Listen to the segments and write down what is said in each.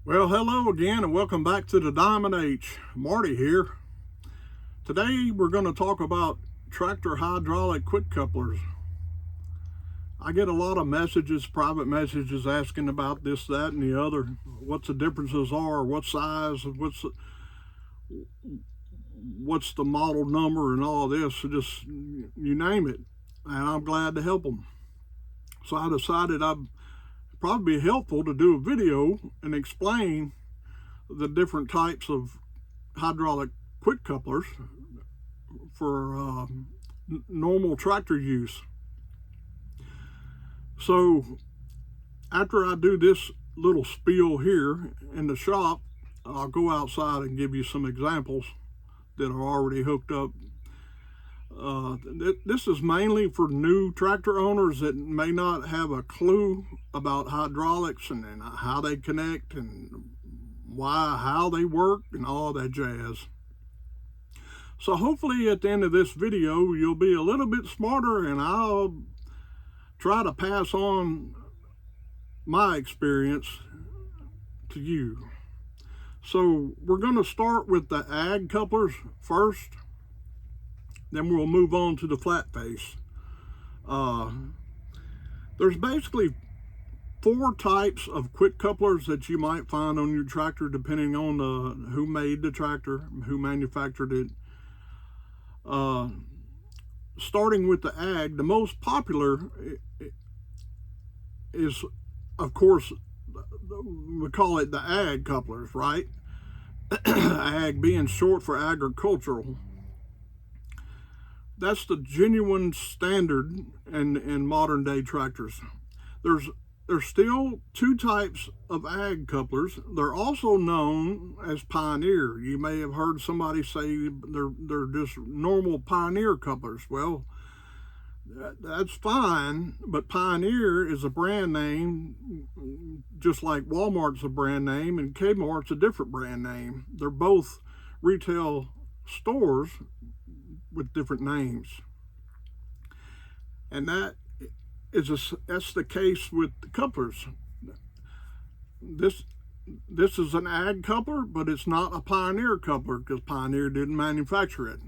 Well, hello again and welcome back to the Diamond H. Marty here. Today we're going to talk about tractor hydraulic quick couplers. I get a lot of messages, private messages asking about this, that, and the other. What the differences are, what size, what's the model number and all this. So just you name it. And I'm glad to help them. So I decided I'd probably be helpful to do a video and explain the different types of hydraulic quick couplers for normal tractor use. So after I do this little spiel here in the shop, I'll go outside and give you some examples that are already hooked up. This is mainly for new tractor owners that may not have a clue about hydraulics and how they connect and how they work and all that jazz. So hopefully at the end of this video you'll be a little bit smarter, and I'll try to pass on my experience to you. So we're going to start with the ag couplers first. Then we'll move on to the flat face. There's basically 4 types of quick couplers that you might find on your tractor, depending on who made the tractor, who manufactured it. Starting with the ag, the most popular is, of course, we call it the ag couplers, right? Ag being short for agricultural. That's the genuine standard in modern day tractors. There's still 2 types of ag couplers. They're also known as Pioneer. You may have heard somebody say they're just normal Pioneer couplers. Well, that's fine, but Pioneer is a brand name, just like Walmart's a brand name and Kmart's a different brand name. They're both retail stores with different names, and that's the case with the couplers. This is an ag coupler, but it's not a Pioneer coupler because Pioneer didn't manufacture it,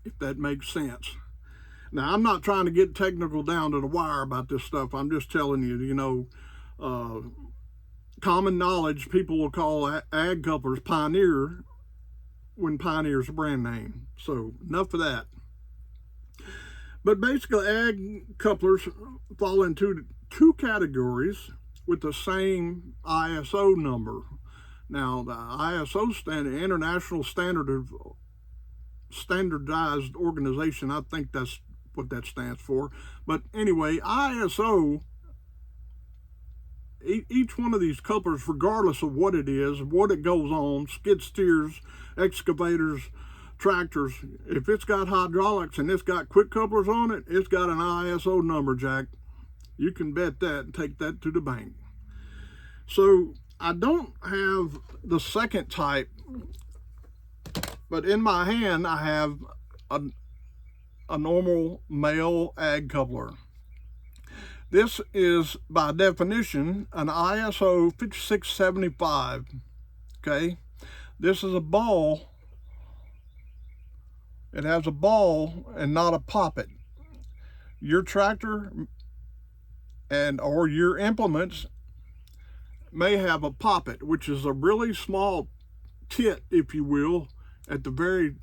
if that makes sense. Now, I'm not trying to get technical down to the wire about this stuff. I'm just telling you, common knowledge, people will call ag couplers Pioneer when Pioneer's a brand name. So enough of that. But basically, ag couplers fall into 2 categories with the same ISO number. Now, the ISO standard, International Standardized Organization, I think that's what that stands for. But anyway, ISO, each one of these couplers, regardless of what it is, what it goes on, skid steers, excavators, tractors, if it's got hydraulics and it's got quick couplers on it, it's got an ISO number, Jack. You can bet that and take that to the bank. So I don't have the second type, but in my hand I have a normal male ag coupler. This is, by definition, an ISO 5675, okay? This is a ball. It has a ball and not a poppet. Your tractor or your implements may have a poppet, which is a really small tit, if you will, at the very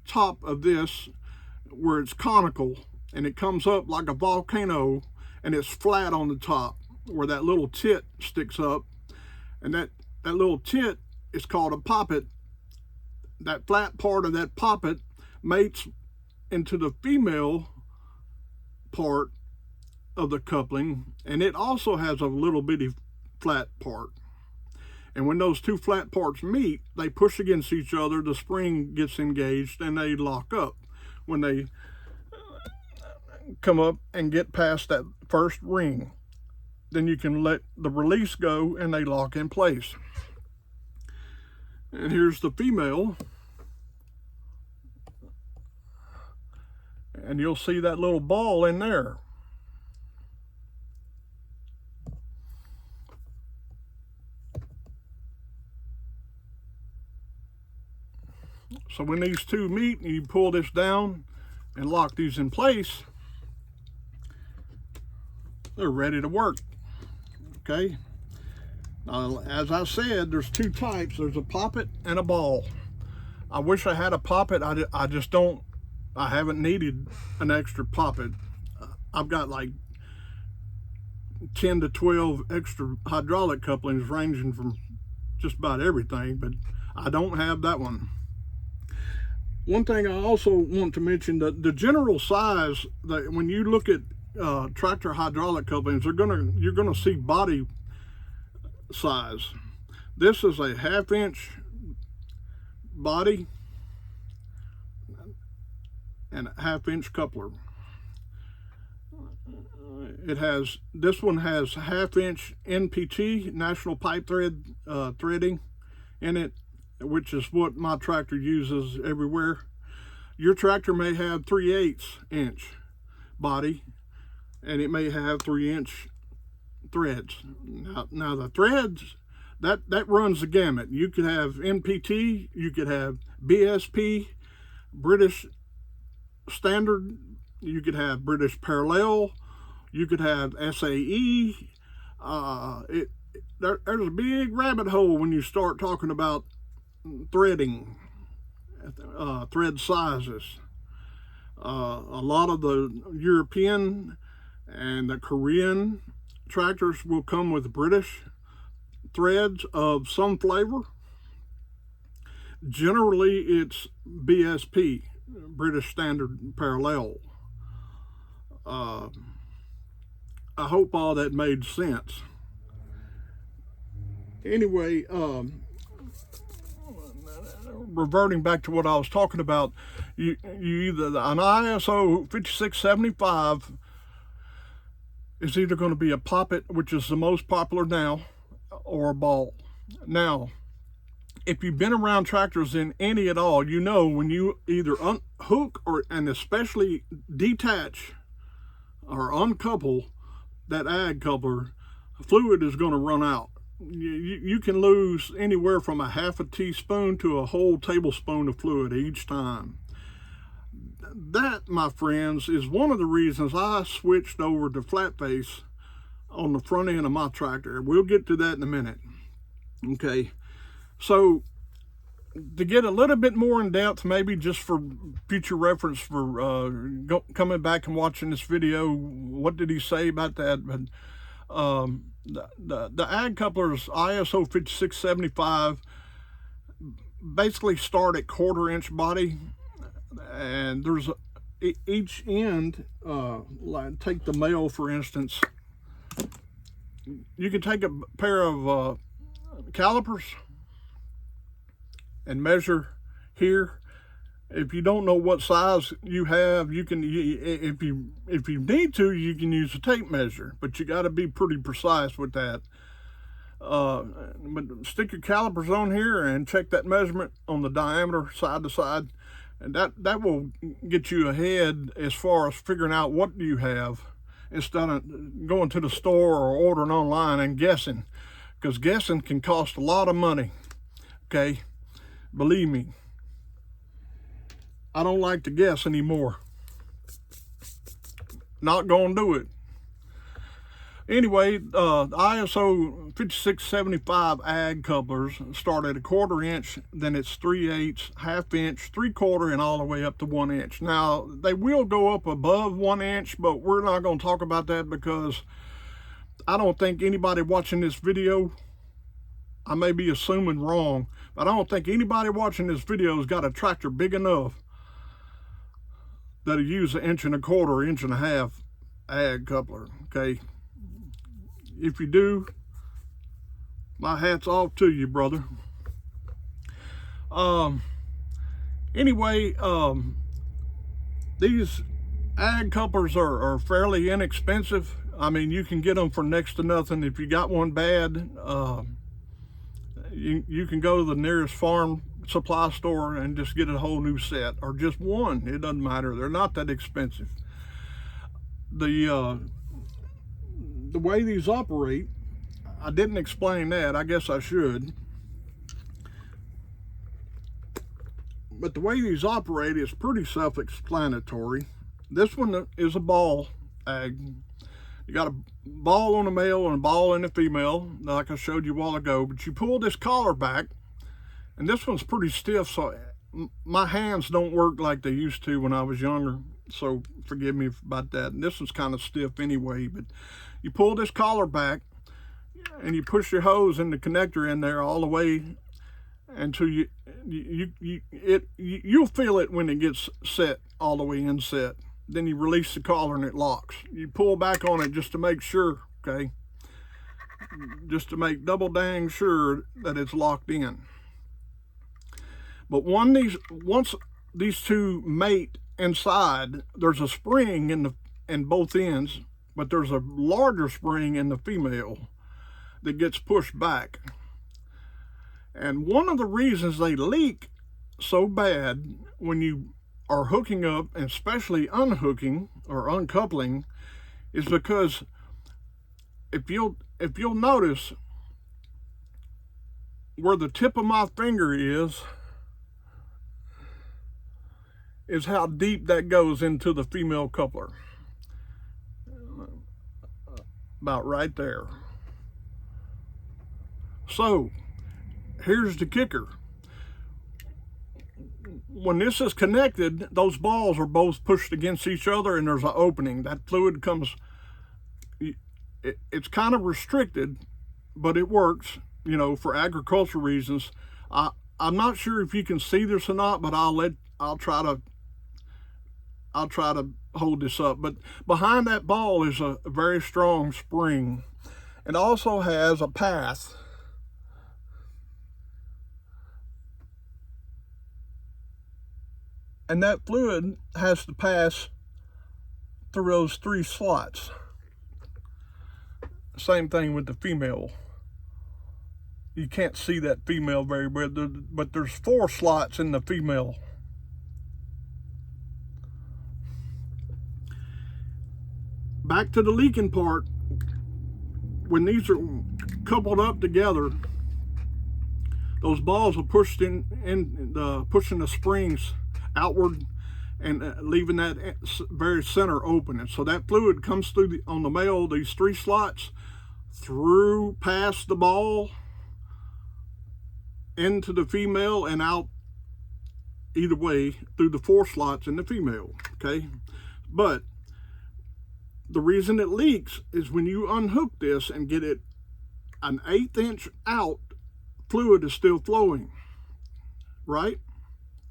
top of this, where it's conical and it comes up like a volcano and it's flat on the top where that little tit sticks up, and that little tit is called a poppet. That flat part of that poppet mates into the female part of the coupling, and it also has a little bitty flat part. And when those 2 flat parts meet, they push against each other, the spring gets engaged, and they lock up. When they come up and get past that first ring, then you can let the release go and they lock in place. And here's the female. And you'll see that little ball in there. So when these two meet, you pull this down and lock these in place, they're ready to work. Okay. Now, as I said, there's two types. There's a poppet and a ball. I wish I had a poppet. I just don't. I haven't needed an extra poppet. I've got like 10 to 12 extra hydraulic couplings ranging from just about everything, but I don't have that one. One thing I also want to mention, that the general size, that when you look at tractor hydraulic couplings, you're gonna see body size. This is a 1/2 inch body and a 1/2 inch coupler. This one has 1/2 inch NPT, National Pipe Thread threading in it, which is what my tractor uses everywhere. Your tractor may have 3/8 inch body, and it may have 3 inch threads. Now the threads, that runs the gamut. You could have NPT, you could have BSP, British Standard, you could have British Parallel, you could have SAE. There's a big rabbit hole when you start talking about threading, thread sizes. A lot of the European and the Korean tractors will come with British threads of some flavor. Generally, it's BSP, British Standard Parallel. I hope all that made sense. Anyway, reverting back to what I was talking about, you either an ISO 5675 is either going to be a poppet, which is the most popular now, or a ball. Now, if you've been around tractors in any at all, you know when you either unhook and especially detach or uncouple that ag coupler, fluid is going to run out. You can lose anywhere from a 1/2 teaspoon to a whole tablespoon of fluid each time. That, my friends, is one of the reasons I switched over to flat face on the front end of my tractor. We'll get to that in a minute. Okay, so to get a little bit more in depth, maybe just for future reference for coming back and watching this video, what did he say about that? But the ag couplers ISO 5675 basically start at 1/4 inch body, and there's each end, like take the male for instance. You can take a pair of calipers and measure here. If you don't know what size you have, you can, if you need to, you can use a tape measure, but you got to be pretty precise with that. But stick your calipers on here and check that measurement on the diameter side to side, and that will get you ahead as far as figuring out what you have, instead of going to the store or ordering online and guessing, because guessing can cost a lot of money. Okay, believe me, I don't like to guess anymore. Not gonna do it. Anyway, ISO 5675 ag couplers start at a 1/4 inch, then it's 3/8, 1/2 inch, 3/4, and all the way up to 1 inch. Now, they will go up above 1 inch, but we're not gonna talk about that because I don't think anybody watching this video, I may be assuming wrong, but I don't think anybody watching this video has got a tractor big enough that'll use an 1.25 inch, 1.5 inch ag coupler. Okay, if you do, my hat's off to you, brother. Anyway, these ag couplers are fairly inexpensive. I mean, you can get them for next to nothing. If you got one bad, you can go to the nearest farm supply store and just get a whole new set, or just one. It doesn't matter. They're not that expensive. The way these operate, I didn't explain that. I guess I should. but the way these operate is pretty self-explanatory. This one is a ball ag. You got a ball on the male and a ball in the female, like I showed you a while ago, but you pull this collar back, and this one's pretty stiff, so my hands don't work like they used to when I was younger, so forgive me about that. And this one's kind of stiff anyway, but you pull this collar back, and you push your hose and the connector in there all the way until you'll feel it when it gets set all the way in set. Then you release the collar and it locks. You pull back on it just to make sure, okay? Just to make double dang sure that it's locked in. But once these two mate inside, there's a spring in both ends, but there's a larger spring in the female that gets pushed back. And one of the reasons they leak so bad when you are hooking up, and especially unhooking or uncoupling, is because if you'll notice where the tip of my finger is how deep that goes into the female coupler. About right there. So here's the kicker. When this is connected, those balls are both pushed against each other and there's an opening. That fluid comes, it's kind of restricted, but it works, you know, for agriculture reasons. I'm not sure if you can see this or not, but I'll try to hold this up. But behind that ball is a very strong spring. It also has a path. And that fluid has to pass through those 3 slots. Same thing with the female. You can't see that female very well, but there's 4 slots in the female. Back to the leaking part. When these are coupled up together, those balls are pushed pushing the springs outward and leaving that very center open. And so that fluid comes through on the male, these 3 slots, through past the ball, into the female, and out either way through the 4 slots in the female, okay? But the reason it leaks is when you unhook this and get it an 1/8 inch out, fluid is still flowing, right?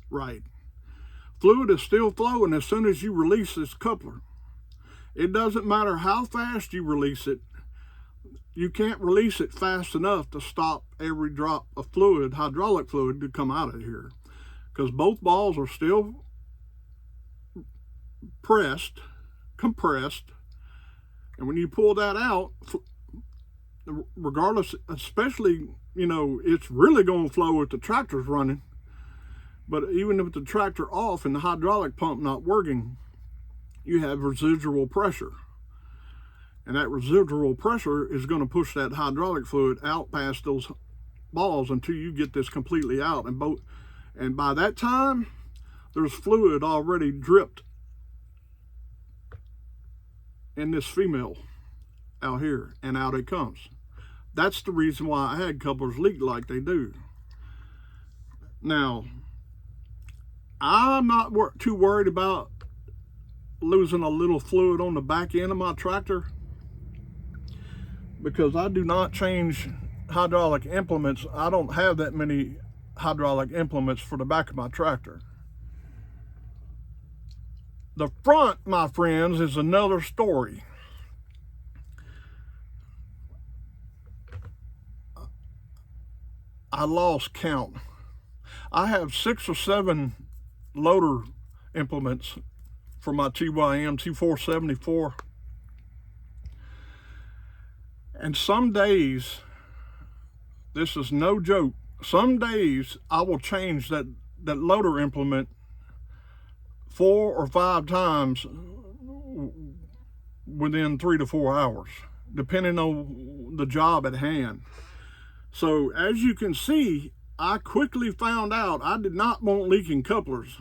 Right. Fluid is still flowing as soon as you release this coupler. It doesn't matter how fast you release it. You can't release it fast enough to stop every drop of fluid, hydraulic fluid, to come out of here, because both balls are still compressed, and when you pull that out, regardless, especially, you know, it's really going to flow if the tractor's running. But even if the tractor off and the hydraulic pump not working, you have residual pressure. And that residual pressure is going to push that hydraulic fluid out past those balls until you get this completely out. And by that time, there's fluid already dripped in this female out here, and out it comes. That's the reason why ag couplers leak like they do. Now, I'm not too worried about losing a little fluid on the back end of my tractor, because I do not change hydraulic implements. I don't have that many hydraulic implements for the back of my tractor. The front, my friends, is another story. I lost count. I have 6 or 7 loader implements for my TYM T474, and some days, this is no joke, some days I will change that loader implement 4 or 5 times within 3 to 4 hours, depending on the job at hand. So as you can see, I quickly found out I did not want leaking couplers.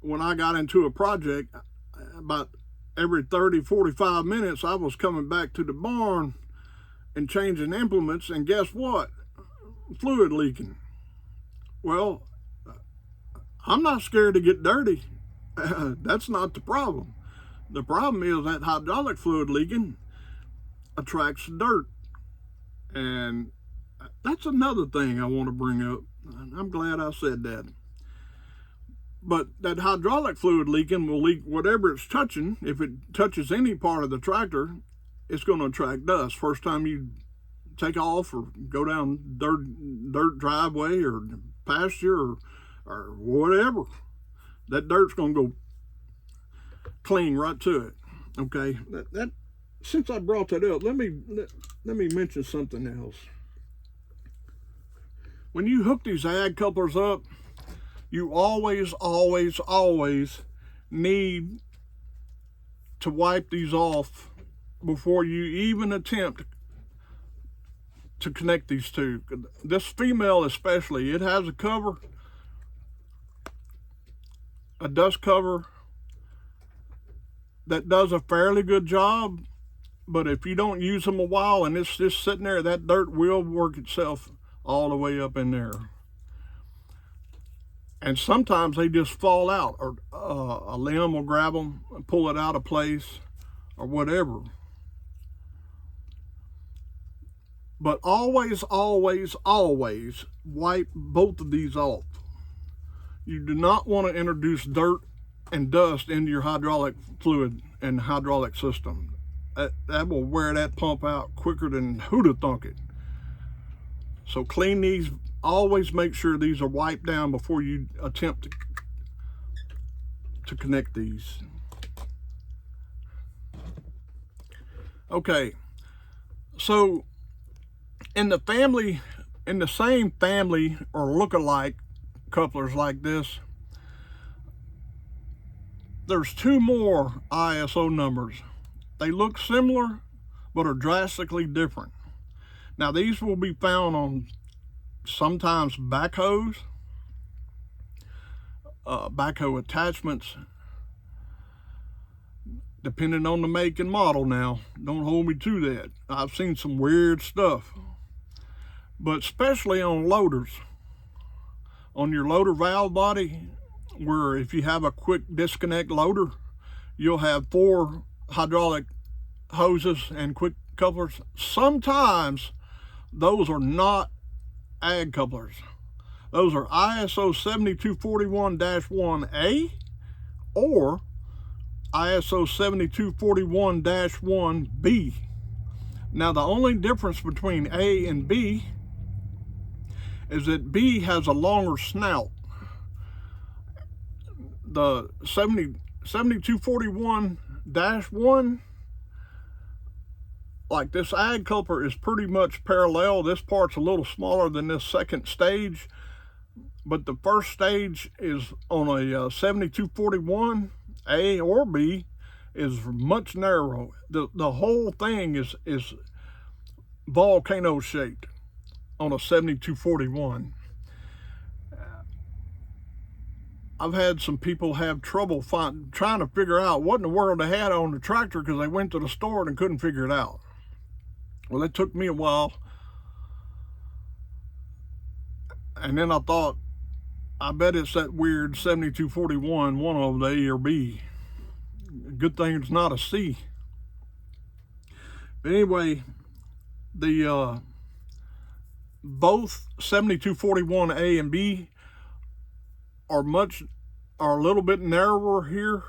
When I got into a project, about every 30, 45 minutes, I was coming back to the barn and changing implements, and guess what? Fluid leaking. Well, I'm not scared to get dirty. That's not the problem. The problem is that hydraulic fluid leaking attracts dirt. And that's another thing I want to bring up. I'm glad I said that. But that hydraulic fluid leaking will leak whatever it's touching. If it touches any part of the tractor, it's going to attract dust. First time you take off or go down dirt driveway or pasture or whatever, that dirt's going to go cling right to it. Okay, that since I brought that up, let me mention something else. When you hook these ag couplers up, you always need to wipe these off before you even attempt to connect these two. This female especially, it has a cover, a dust cover that does a fairly good job, but if you don't use them a while and it's just sitting there, that dirt will work itself all the way up in there. And sometimes they just fall out, or a limb will grab them and pull it out of place or whatever. But always wipe both of these off. You do not want to introduce dirt and dust into your hydraulic fluid and hydraulic system. That will wear that pump out quicker than who'd have thunk it. So clean these. Always make sure these are wiped down before you attempt to connect these. Okay, so in the same family or look-alike couplers like this, there's two more ISO numbers. They look similar, but are drastically different. Now these will be found on sometimes backhoes, backhoe attachments, depending on the make and model. Now, don't hold me to that. I've seen some weird stuff, but especially on loaders, on your loader valve body, where if you have a quick disconnect loader, you'll have 4 hydraulic hoses and quick couplers. Sometimes those are not ag couplers. Those are ISO 7241-1A or ISO 7241-1B. Now the only difference between A and B is that B has a longer snout. The 7241-1, like this ag coupler, is pretty much parallel. This part's a little smaller than this second stage, but the first stage is on a 7241 A or B is much narrower. The whole thing is volcano shaped on a 7241. I've had some people have trouble trying to figure out what in the world they had on the tractor because they went to the store and couldn't figure it out. Well, it took me a while, and then I thought, I bet it's that weird 7241, one of the A or B. Good thing it's not a C. But anyway, the both 7241A and B are a little bit narrower here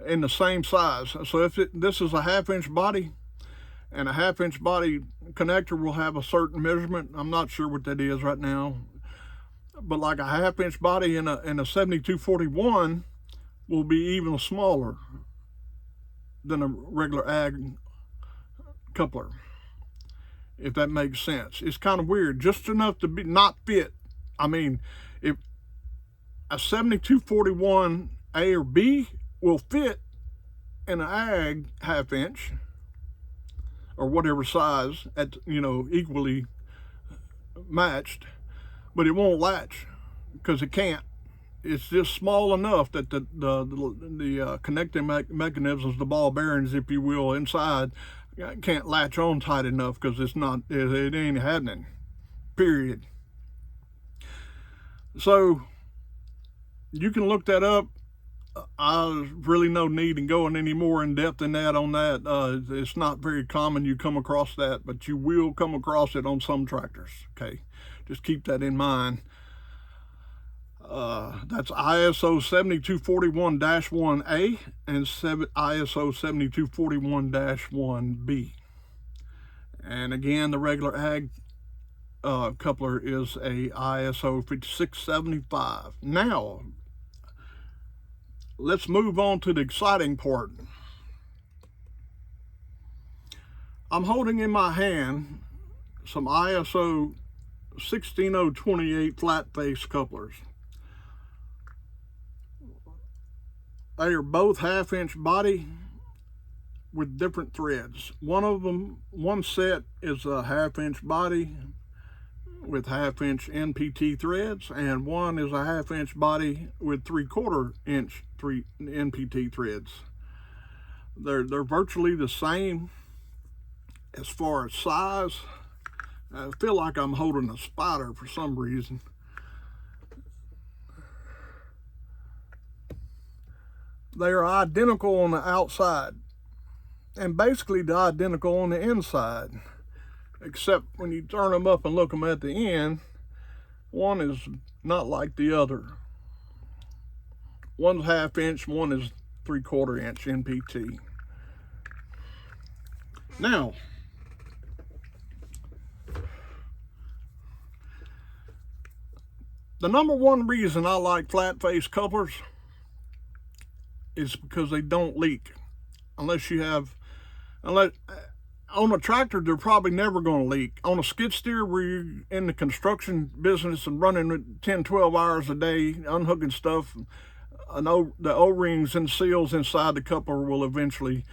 in the same size. So if this is a 1/2 inch body, and a 1/2 inch body connector will have a certain measurement. I'm not sure what that is right now, but like a 1/2 inch body in a 7241 will be even smaller than a regular ag coupler, if that makes sense. It's kind of weird, just enough to be not fit. I mean, if a 7241 A or B will fit in an ag 1/2 inch or whatever size, at equally matched, but it won't latch because it can't. It's just small enough that the connecting mechanisms, the ball bearings, if you will, inside can't latch on tight enough because it ain't happening, period. So you can look that up. I really no need in going any more in depth than that on that. It's not very common you come across that, but you will come across it on some tractors. Okay, just keep that in mind. That's ISO 7241-1A and ISO 7241-1B. And again, the regular ag coupler is a ISO 5675. Now, let's move on to the exciting part. I'm holding in my hand some ISO 16028 flat face couplers. They are both 1/2 inch body with different threads. One set is a 1/2 inch body with 1/2 inch NPT threads, and one is a 1/2 inch body with 3/4 inch NPT threads. They're virtually the same as far as size. I feel like I'm holding a spider for some reason. They are identical on the outside and basically identical on the inside, except when you turn them up and look them at the end, one is not like the other. One's 1/2 inch, one is 3/4 inch NPT. Now, the number one reason I like flat face couplers is because they don't leak. Unless on a tractor, they're probably never going to leak. On a skid steer, where you're in the construction business and running 10, 12 hours a day, unhooking stuff, the O-rings and seals inside the coupler will eventually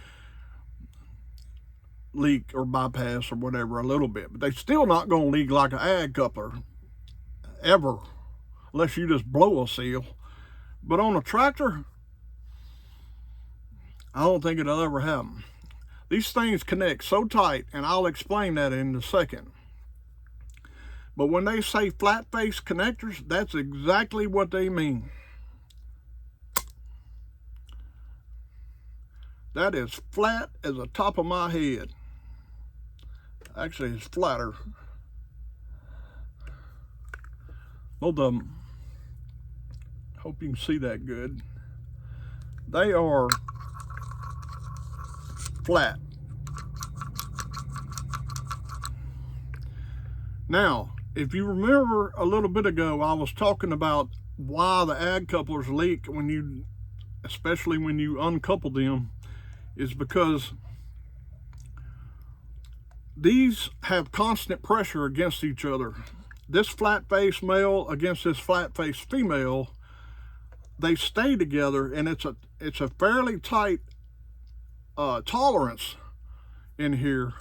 leak or bypass or whatever a little bit. But they're still not going to leak like an ag coupler, ever, unless you just blow a seal. But on a tractor, I don't think it'll ever happen. These things connect so tight, and I'll explain that in a second. But when they say flat face connectors, that's exactly what they mean. That is flat as the top of my head. Actually, it's flatter. Both of them. Hope you can see that good. They are flat. Now, if you remember a little bit ago, I was talking about why the ag couplers leak especially when you uncouple them, is because these have constant pressure against each other. This flat face male against this flat face female, they stay together, and it's a fairly tight tolerance in here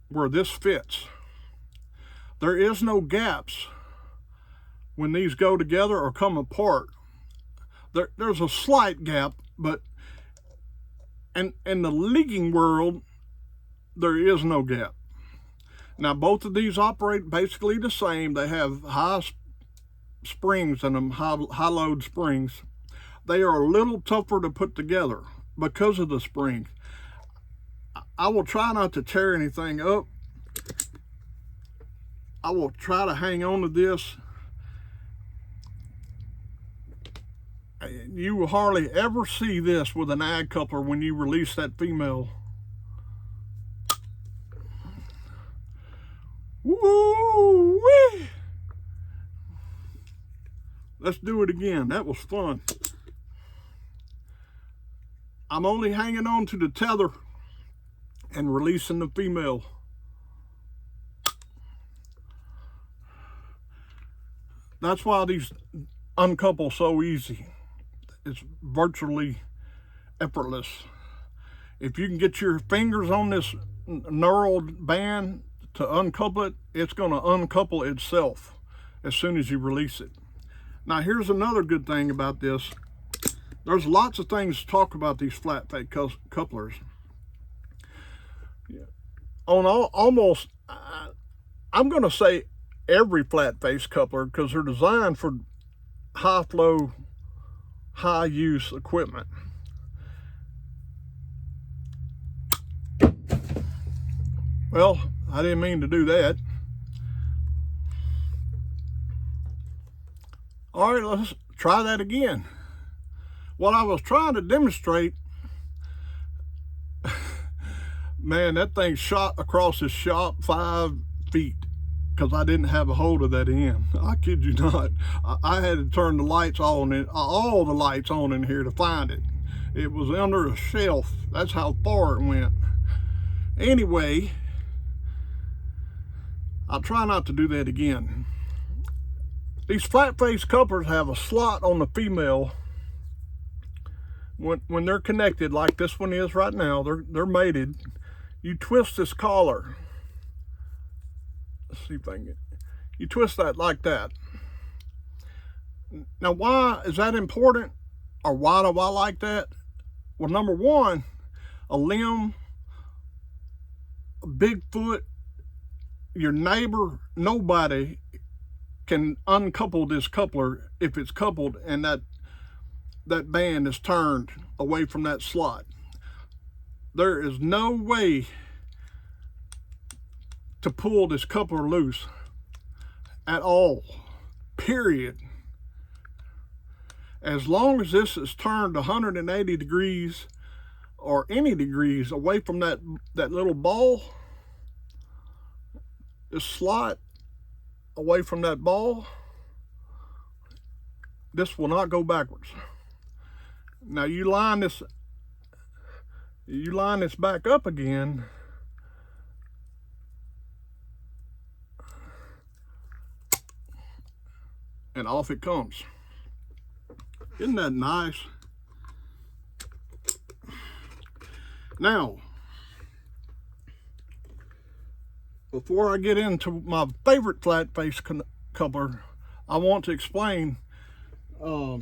where this fits. There is no gaps when these go together or come apart. There's a slight gap, but in the leaking world, there is no gap. Now, both of these operate basically the same. They have high springs in them, high load springs. They are a little tougher to put together because of the spring. I will try not to tear anything up. I will try to hang on to this. You will hardly ever see this with an ag coupler when you release that female. Woo-wee! Let's do it again. That was fun. I'm only hanging on to the tether and releasing the female. That's why these uncouple so easy. It's virtually effortless. If you can get your fingers on this knurled band to uncouple it, it's going to uncouple itself as soon as you release it. Now here's another good thing about this. There's lots of things to talk about these flat face couplers. On almost, I'm going to say every flat face coupler, because they're designed for high flow, high use equipment. Well, I didn't mean to do that. All right, let's try that again. What I was trying to demonstrate, man, that thing shot across the shop 5 feet because I didn't have a hold of that end. I kid you not. I had to turn the lights on, all the lights on in here to find it. It was under a shelf. That's how far it went. Anyway, I'll try not to do that again. These flat face couplers have a slot on the female. When they're connected like this one is right now, they're mated. You twist this collar. Let's see if I can get. You twist that like that. Now, why is that important, or why do I like that? Well, number one, a limb, a Bigfoot, your neighbor, nobody can uncouple this coupler if it's coupled and that band is turned away from that slot. There is no way to pull this coupler loose at all, period. As long as this is turned 180 degrees or any degrees away from that little ball, the slot away from that ball, this will not go backwards. Now you line this back up again, and off it comes. Isn't that nice? Now, before I get into my favorite flat face coupler, I want to explain I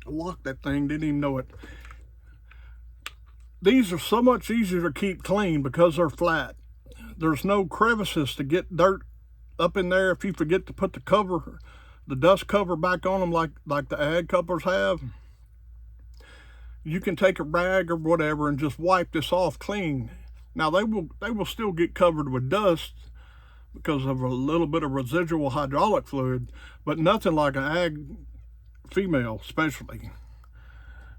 locked that thing, didn't even know it. These are so much easier to keep clean because they're flat. There's no crevices to get dirt up in there if you forget to put the dust cover back on them like the ag couplers have. You can take a rag or whatever and just wipe this off clean. Now they will still get covered with dust because of a little bit of residual hydraulic fluid, but nothing like an ag female especially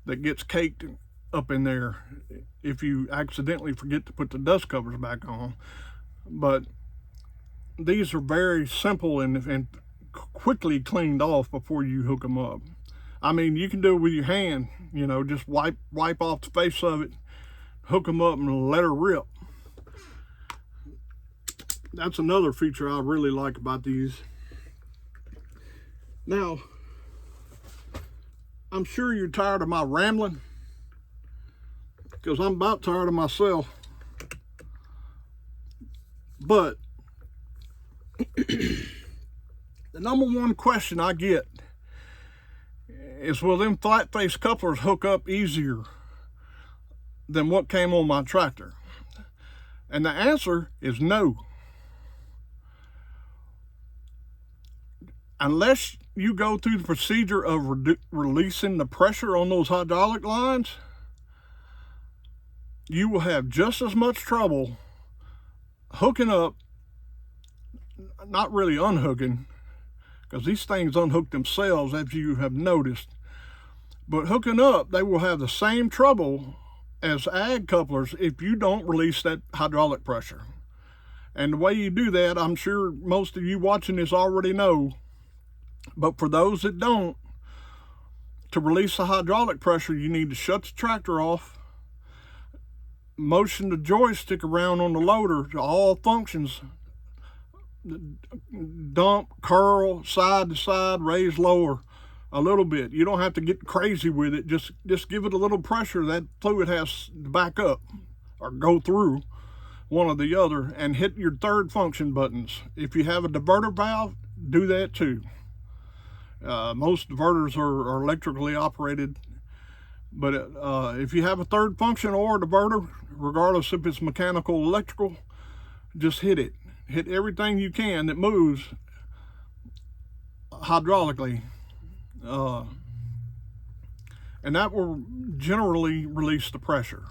that gets caked up in there if you accidentally forget to put the dust covers back on. But these are very simple and quickly cleaned off before you hook them up. I mean, you can do it with your hand, you know, just wipe off the face of it, hook them up and let her rip. That's another feature I really like about these. Now, I'm sure you're tired of my rambling, because I'm about tired of myself. But the number one question I get is, will them flat face couplers hook up easier than what came on my tractor? And the answer is no. Unless you go through the procedure of releasing the pressure on those hydraulic lines, you will have just as much trouble hooking up, not really unhooking, because these things unhook themselves, as you have noticed, but hooking up, they will have the same trouble as ag couplers if you don't release that hydraulic pressure. And the way you do that, I'm sure most of you watching this already know, but for those that don't, to release the hydraulic pressure, you need to shut the tractor off, motion the joystick around on the loader to all functions, dump, curl, side to side, raise, lower a little bit. You don't have to get crazy with it. Just give it a little pressure. That fluid has to back up or go through one or the other, and hit your third function buttons. If you have a diverter valve, do that too. Most diverters are electrically operated, but if you have a third function or a diverter, regardless if it's mechanical or electrical, just hit it. Hit everything you can that moves hydraulically, and that will generally release the pressure.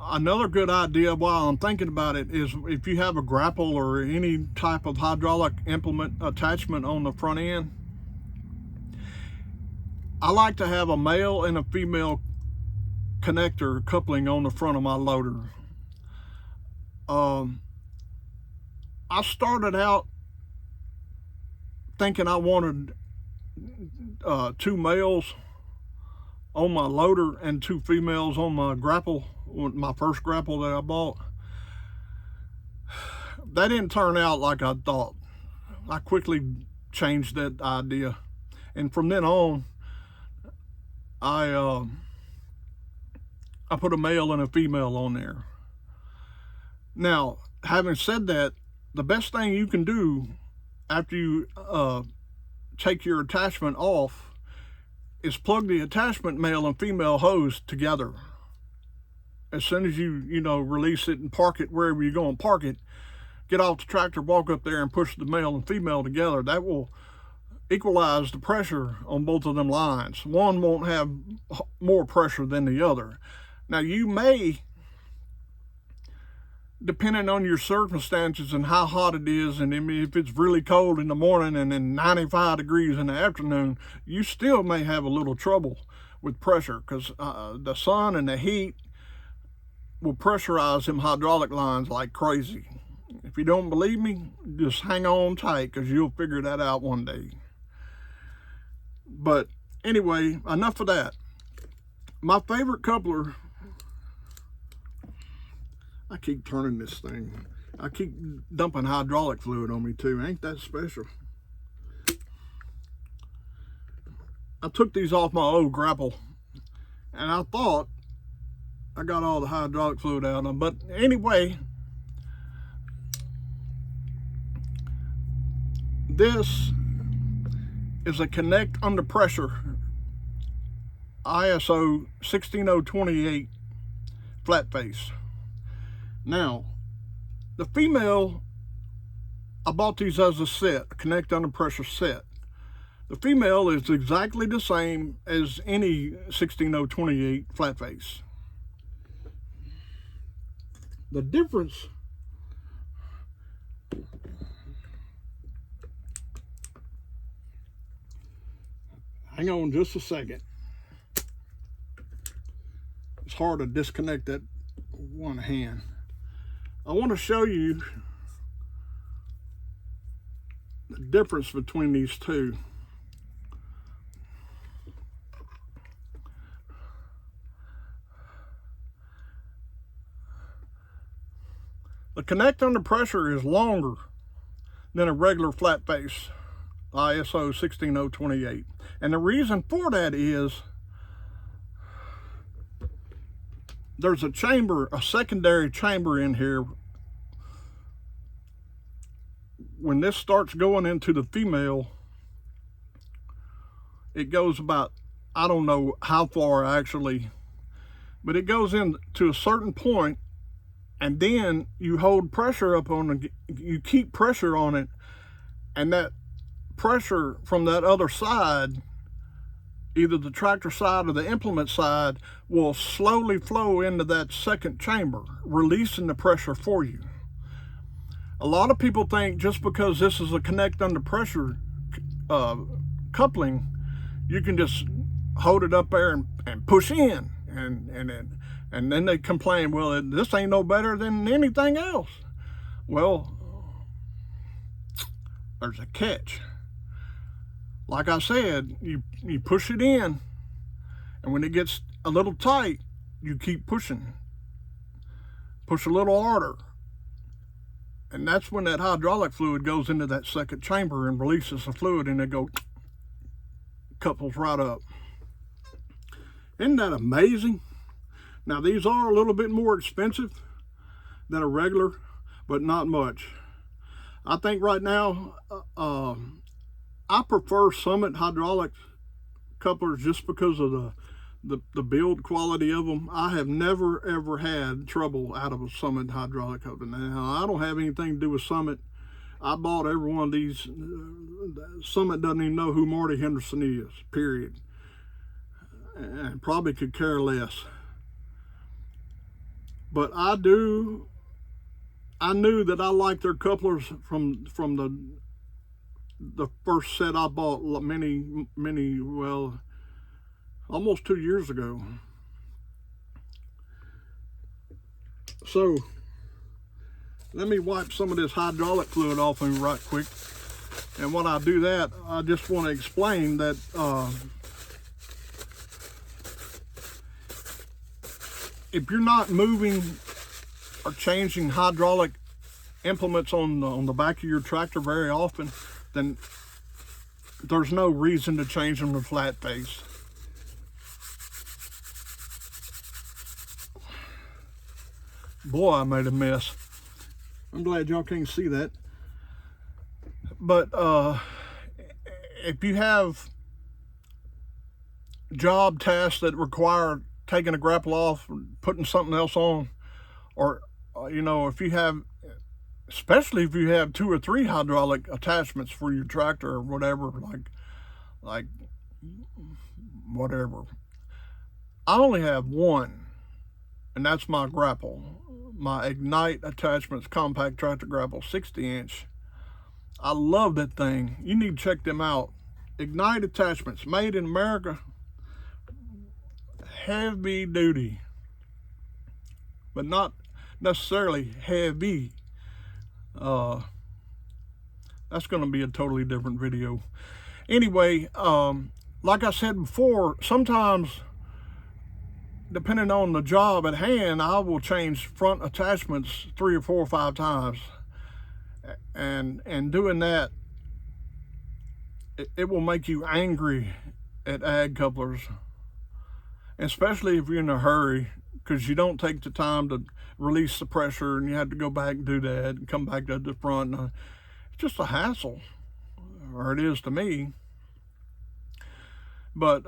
Another good idea while I'm thinking about it is if you have a grapple or any type of hydraulic implement attachment on the front end, I like to have a male and a female connector coupling on the front of my loader. I started out thinking I wanted 2 males on my loader and 2 females on my grapple, my first grapple that I bought. That didn't turn out like I thought. I quickly changed that idea, and from then on I put a male and a female on there. Now, having said that, the best thing you can do after you take your attachment off is plug the attachment male and female hose together. As soon as you release it and park it wherever you're going to park it, get off the tractor, walk up there and push the male and female together. That will equalize the pressure on both of them lines. One won't have more pressure than the other. Now, you may, depending on your circumstances and how hot it is, and if it's really cold in the morning and then 95 degrees in the afternoon, you still may have a little trouble with pressure, because the sun and the heat will pressurize them hydraulic lines like crazy. If you don't believe me, just hang on tight, because you'll figure that out one day. But anyway, enough of that. My favorite coupler, I keep turning this thing. I keep dumping hydraulic fluid on me too. Ain't that special? I took these off my old grapple, and I thought I got all the hydraulic fluid out of them. But anyway, this is a connect under pressure ISO 16028 flat face. Now, the female, I bought these as a set, a connect under pressure set. The female is exactly the same as any 16028 flat face. The difference, hang on just a second. It's hard to disconnect that one hand. I want to show you the difference between these two. The connect under pressure is longer than a regular flat face ISO 16028. And the reason for that is there's a chamber, a secondary chamber in here. When this starts going into the female, it goes about, I don't know how far actually, but it goes in to a certain point, and then you hold pressure up on the, you keep pressure on it, and that pressure from that other side, either the tractor side or the implement side, will slowly flow into that second chamber, releasing the pressure for you. A lot of people think just because this is a connect under pressure coupling, you can just hold it up there and push in, and then they complain, well, this ain't no better than anything else. Well, there's a catch. Like I said, you push it in, and when it gets a little tight, you keep pushing. push a little harder. And that's when that hydraulic fluid goes into that second chamber and releases the fluid, and it couples right up. Isn't that amazing? Now, these are a little bit more expensive than a regular, but not much. I think right now, I prefer Summit hydraulic couplers just because of the build quality of them. I have never ever had trouble out of a Summit hydraulic coupler. Now, I don't have anything to do with Summit. I bought every one of these. Summit doesn't even know who Marty Henderson is, period. And probably could care less. But I knew that I liked their couplers from the first set I bought well, almost 2 years ago. So let me wipe some of this hydraulic fluid off of me right quick. And when I do that, I just want to explain that if you're not moving or changing hydraulic implements on the back of your tractor very often, then there's no reason to change them to flat face. Boy, I made a mess. I'm glad y'all can't see that. But if you have job tasks that require taking a grapple off, putting something else on, or if you have, especially if you have 2 or 3 hydraulic attachments for your tractor or whatever, like whatever. I only have one, and that's my grapple, my Ignite Attachments Compact Tractor Grapple 60-inch. I love that thing. You need to check them out. Ignite Attachments, made in America. Heavy duty, but not necessarily heavy. That's going to be a totally different video. Anyway, like I said before, sometimes depending on the job at hand, I will change front attachments 3 or 4 or 5 times, and doing that, it will make you angry at ag couplers, especially if you're in a hurry, because you don't take the time to release the pressure, and you have to go back and do that and come back to the front. It's just a hassle, or it is to me. But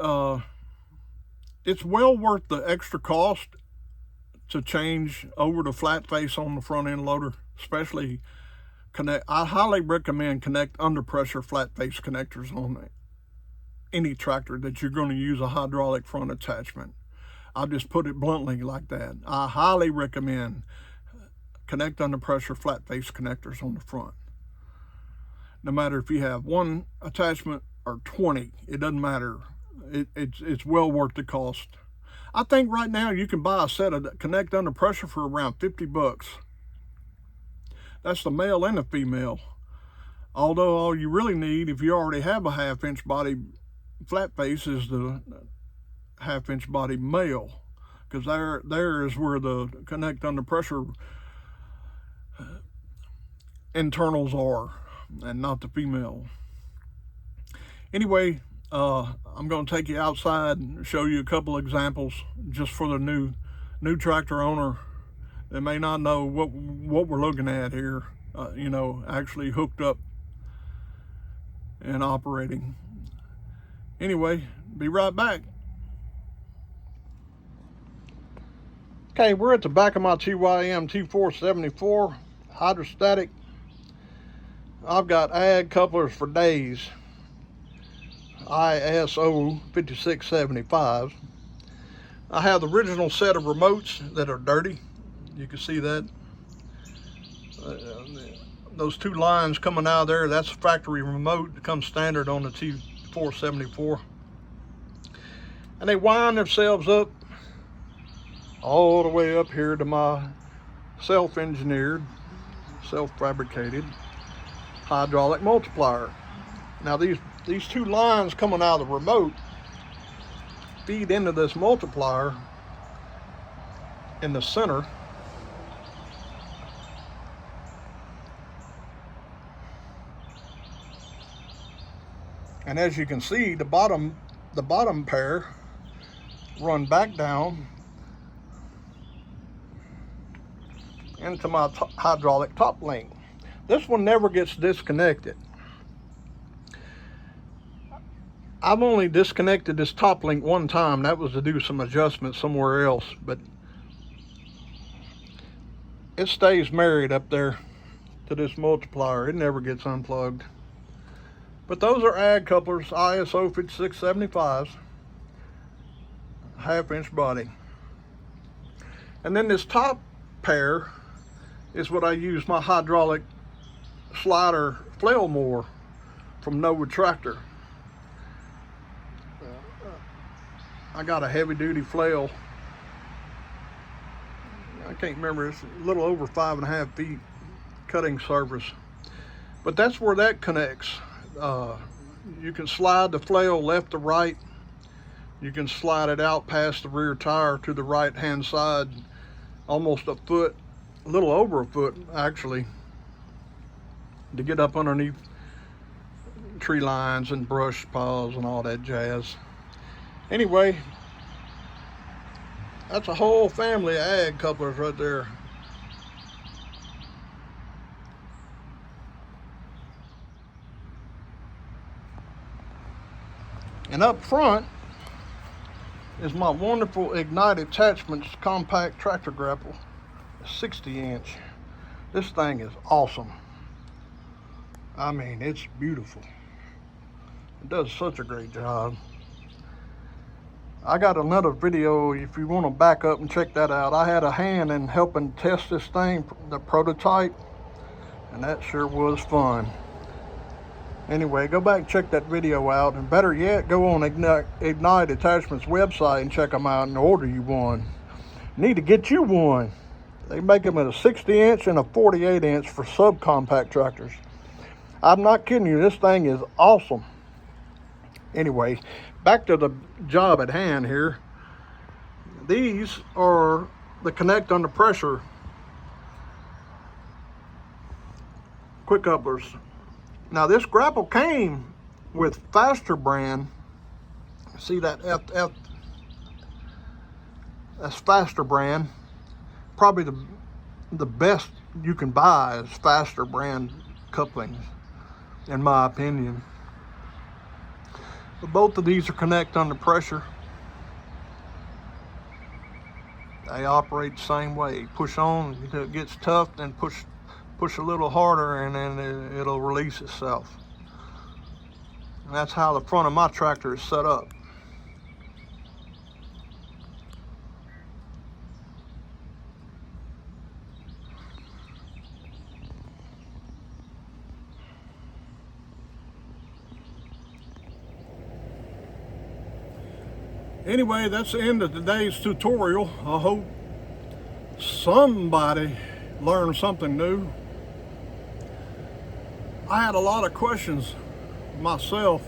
it's well worth the extra cost to change over to flat face on the front end loader, especially I highly recommend connect under pressure flat face connectors on any tractor that you're going to use a hydraulic front attachment. I'll just put it bluntly like that. I highly recommend connect under pressure flat face connectors on the front. No matter if you have 1 attachment or 20, it doesn't matter. It's well worth the cost. I think right now you can buy a set of connect under pressure for around $50. That's the male and the female. Although all you really need, if you already have a 1/2-inch body flat face, is the 1/2-inch body male, because there is where the connect under pressure internals are, and not the female. Anyway, I'm going to take you outside and show you a couple examples just for the new tractor owner that may not know what we're looking at here, actually hooked up and operating. Anyway, be right back. Okay, we're at the back of my TYM T474 hydrostatic. I've got ag couplers for days, ISO 5675. I have the original set of remotes that are dirty. You can see that. Those 2 lines coming out of there, that's a factory remote that comes standard on the T474. And they wind themselves up all the way up here to my self-engineered, self-fabricated hydraulic multiplier. Now these 2 lines coming out of the remote feed into this multiplier in the center, And as you can see, the bottom pair run back down into my hydraulic top link. This one never gets disconnected. I've only disconnected this top link one time. That was to do some adjustments somewhere else, but it stays married up there to this multiplier. It never gets unplugged. But those are ag couplers, ISO 5675s, 1/2-inch body. And then this top pair is what I use my hydraulic slider flail mower from Nova Tractor. I got a heavy duty flail. I can't remember, it's a little over 5.5 feet cutting surface. But that's where that connects. You can slide the flail left to right. You can slide it out past the rear tire to the right hand side, almost a foot, a little over a foot actually, to get up underneath tree lines and brush piles and all that jazz. Anyway, that's a whole family of ag couplers right there. And up front is my wonderful Ignite Attachments compact tractor grapple, 60-inch. This thing is awesome. I mean, it's beautiful. It does such a great job. I got another video if you want to back up and check that out. I had a hand in helping test this thing, the prototype, and that sure was fun. Anyway, go back and check that video out, and better yet, go on Ignite Attachments website and check them out and order you one. You need to get you one. They make them at a 60-inch and a 48-inch for subcompact tractors. I'm not kidding you, this thing is awesome. Anyway, back to the job at hand here. These are the connect under pressure quick couplers. Now this grapple came with Faster brand. See that FF? That's Faster brand. Probably the best you can buy is Faster brand couplings, in my opinion. But both of these are connect under pressure. They operate the same way. Push on until it gets tough, then push a little harder, and then it'll release itself. And that's how the front of my tractor is set up. Anyway, that's the end of today's tutorial. I hope somebody learned something new. I had a lot of questions myself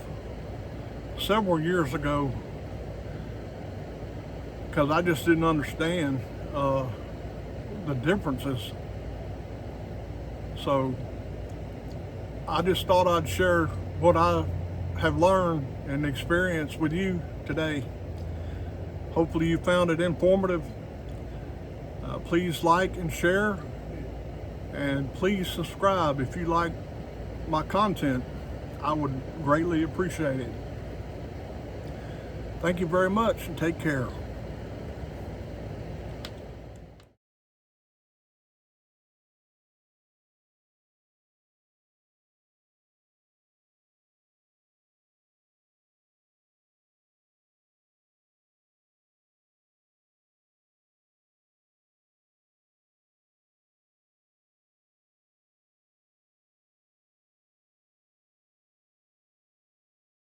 several years ago because I just didn't understand the differences. So I just thought I'd share what I have learned and experienced with you today. Hopefully you found it informative. Please like and share, and please subscribe if you like my content. I would greatly appreciate it. Thank you very much, and take care.